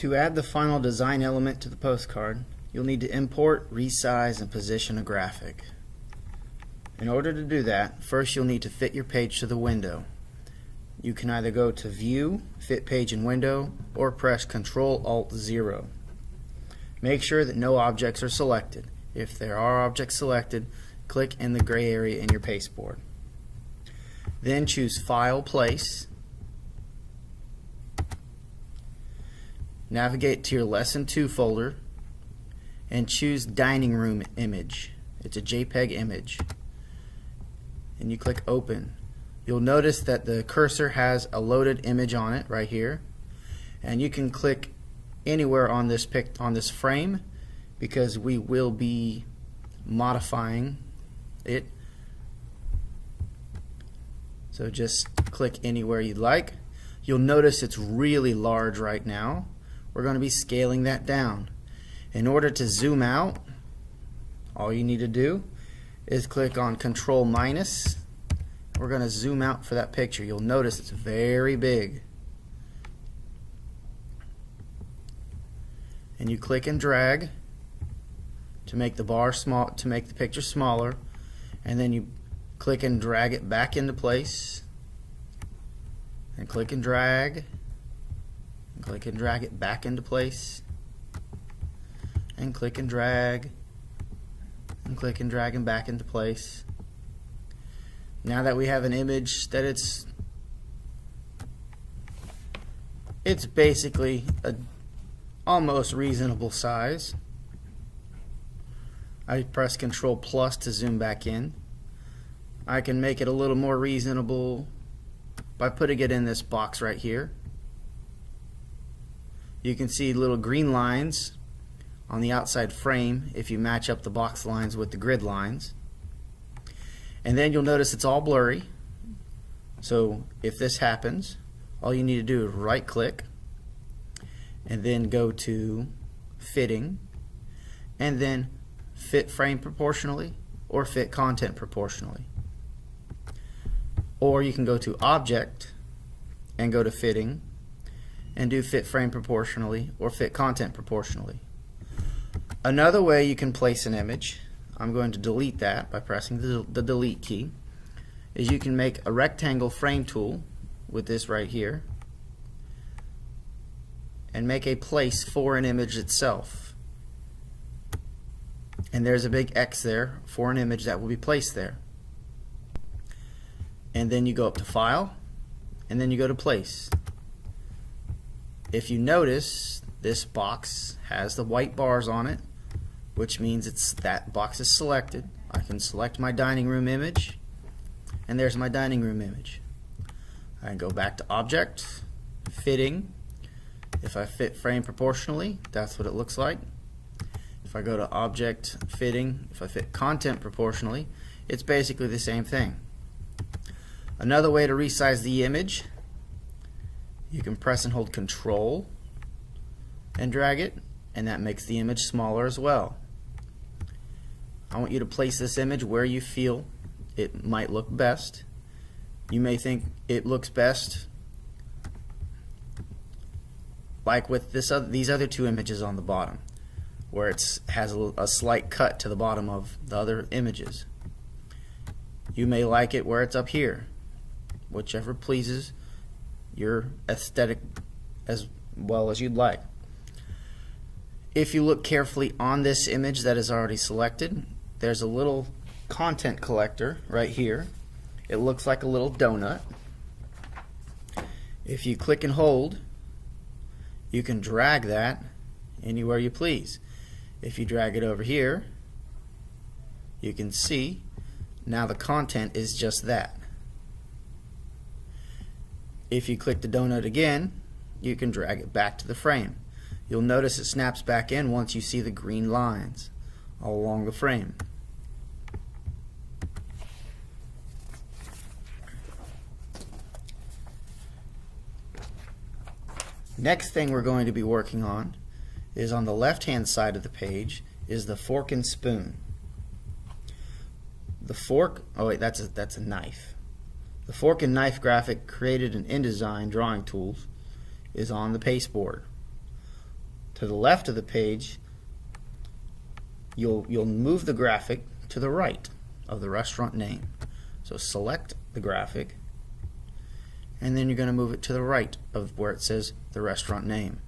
To add the final design element to the postcard, you'll need to import, resize, and position a graphic. In order to do that, first you'll need to fit your page to the window. You can either go to View, Fit Page in Window, or press Ctrl-Alt-0. Make sure that no objects are selected. If there are objects selected, click in the gray area in your pasteboard. Then choose File, Place. Navigate to your Lesson 2 folder and choose Dining Room Image. It's a JPEG image. And you click Open. You'll notice that the cursor has a loaded image on it right here, and you can click anywhere on this frame because we will be modifying it. So just click anywhere you'd like. You'll notice it's really large right now. We're going to be scaling that down. In order to zoom out, all you need to do is click on Control minus. We're going to zoom out for that picture. You'll notice it's very big. And you click and drag to make the bar small, to make the picture smaller, and then you click and drag it back into place, and click and drag, and click and drag it back into place, and click and drag, and click and drag it back into place. Now that we have an image that it's basically a almost reasonable size, I press Control plus to zoom back in. I can make it a little more reasonable by putting it in this box right here. You can see little green lines on the outside frame if you match up the box lines with the grid lines. And then you'll notice it's all blurry. So if this happens, all you need to do is right click and then go to Fitting, and then Fit Frame Proportionally or Fit Content Proportionally. Or you can go to Object and go to Fitting and do Fit Frame Proportionally or Fit Content Proportionally. Another way you can place an image, I'm going to delete that by pressing the delete key, is you can make a rectangle frame tool with this right here and make a place for an image itself. And there's a big X there for an image that will be placed there. And then you go up to File, and then you go to Place. If you notice, this box has the white bars on it, which means that box is selected. I can select my dining room image, and there's my dining room image. I can go back to Object, Fitting. If I fit frame proportionally, that's what it looks like. If I go to Object, Fitting, if I fit content proportionally, it's basically the same thing. Another way to resize the image, you can press and hold Control and drag it, and that makes the image smaller as well. I want you to place this image where you feel it might look best. You may think it looks best like with these other two images on the bottom, where it has a slight cut to the bottom of the other images. You may like it where it's up here, whichever pleases your aesthetic as well as you'd like. If you look carefully on this image that is already selected, there's a little content collector right here. It looks like a little donut. If you click and hold, you can drag that anywhere you please. If you drag it over here, you can see now the content is just that. If you click the donut again, you can drag it back to the frame. You'll notice it snaps back in once you see the green lines all along the frame. Next thing we're going to be working on is on the left hand side of the page is the fork and spoon. The fork, oh wait, that's a knife. The fork and knife graphic created in InDesign drawing tools is on the pasteboard. to the left of the page, you'll move the graphic to the right of the restaurant name. So select the graphic, and then you're going to move it to the right of where it says the restaurant name.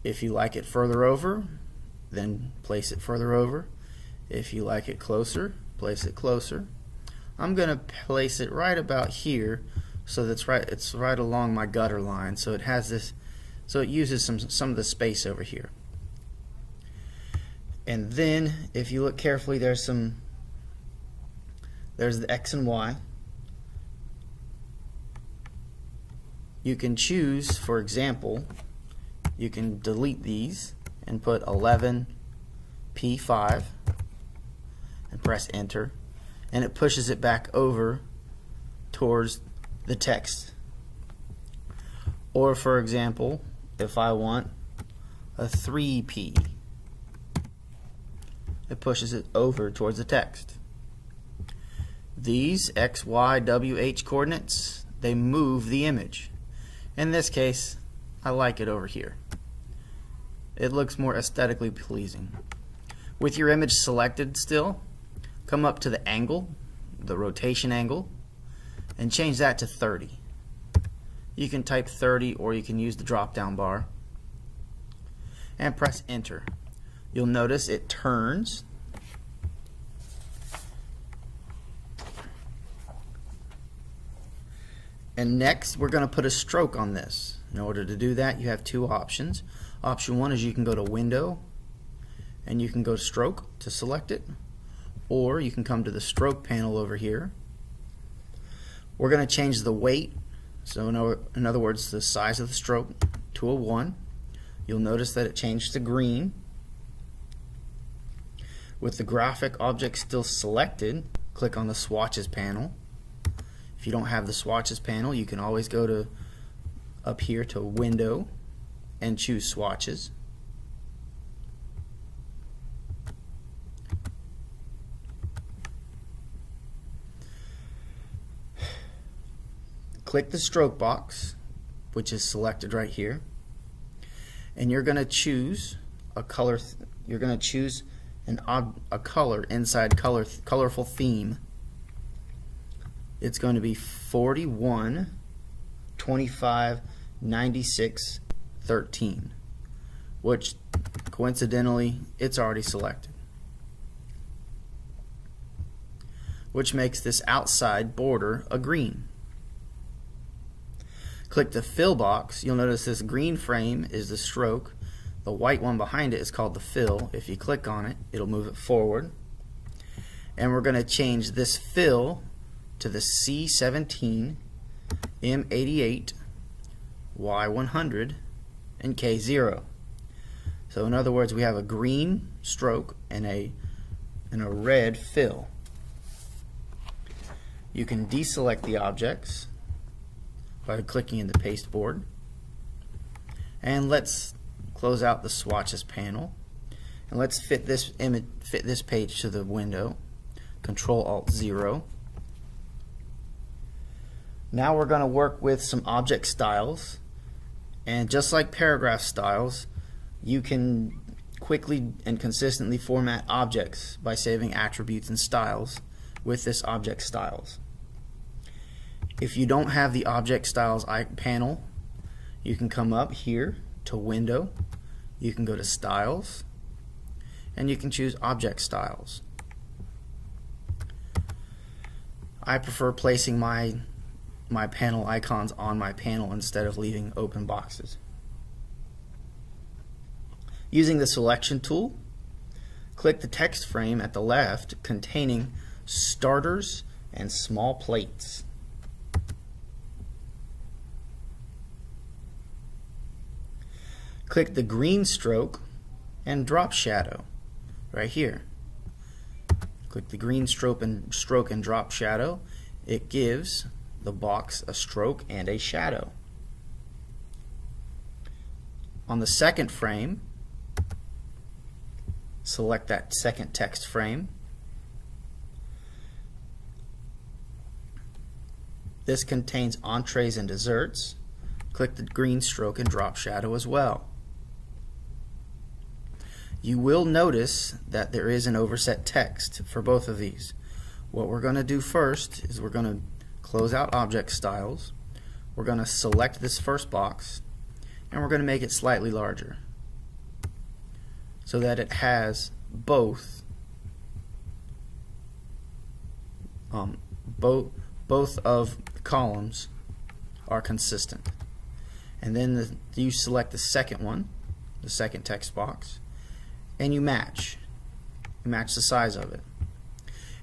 If you like it further over, then place it further over. If you like it closer, place it closer. I'm going to place it right about here, so that's right. It's right along my gutter line, so it has this. So it uses some of the space over here. And then, if you look carefully, there's the X and Y. You can choose, for example, you can delete these and put 11P5 and press enter, and it pushes it back over towards the text. Or for example, if I want a 3P, it pushes it over towards the text. These X, Y, W, H coordinates, they move the image. In this case, I like it over here. It looks more aesthetically pleasing. With your image selected still, come up to the angle, the rotation angle, and change that to 30. You can type 30, or you can use the drop down bar and press enter. You'll notice it turns. And next we're going to put a stroke on this. In order to do that, you have two options. Option one is you can go to Window and you can go to Stroke to select it, or you can come to the Stroke panel over here. We're going to change the weight, so in other words the size of the stroke, to a 1. You'll notice that it changed to green. With the graphic object still selected, click on the Swatches panel. If you don't have the Swatches panel, you can always go to up here to Window and choose Swatches. Click the stroke box, which is selected right here, and you're going to choose a color. You're going to choose a color inside colorful theme. It's going to be 41 25 96 13, which coincidentally it's already selected, which makes this outside border a green. Click the fill box. You'll notice this green frame is the stroke. The white one behind it is called the fill. If you click on it, it'll move it forward. And we're going to change this fill to the C17, M88, Y100, and K0. So in other words, we have a green stroke and a red fill. You can deselect the objects by clicking in the pasteboard. And let's close out the Swatches panel. And let's fit this page to the window. Control-Alt-0. Now we're going to work with some object styles, and just like paragraph styles, you can quickly and consistently format objects by saving attributes and styles with this object styles. If you don't have the object styles panel, you can come up here to Window, you can go to Styles, and you can choose Object Styles. I prefer placing my panel icons on my panel instead of leaving open boxes. Using the selection tool, click the text frame at the left containing starters and small plates. Click the green stroke and drop shadow right here. Click the green stroke and drop shadow. It gives the box a stroke and a shadow. On the second frame, select that second text frame. This contains entrees and desserts. click the green stroke and drop shadow as well. You will notice that there is an overset text for both of these. What we're going to do first is we're going to close out Object Styles. We're going to select this first box and we're going to make it slightly larger so that it has both of the columns are consistent. And then you select the second one, the second text box, and you match the size of it.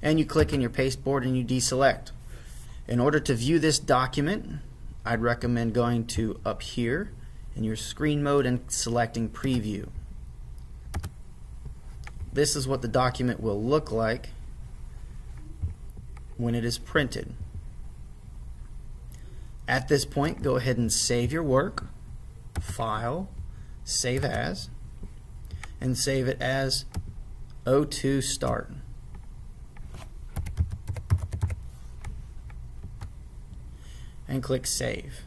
And you click in your pasteboard and you deselect. In order to view this document, I'd recommend going to up here in your screen mode and selecting preview. This is what the document will look like when it is printed. At this point, go ahead and save your work, File, Save As, and save it as O2 Start. And click Save.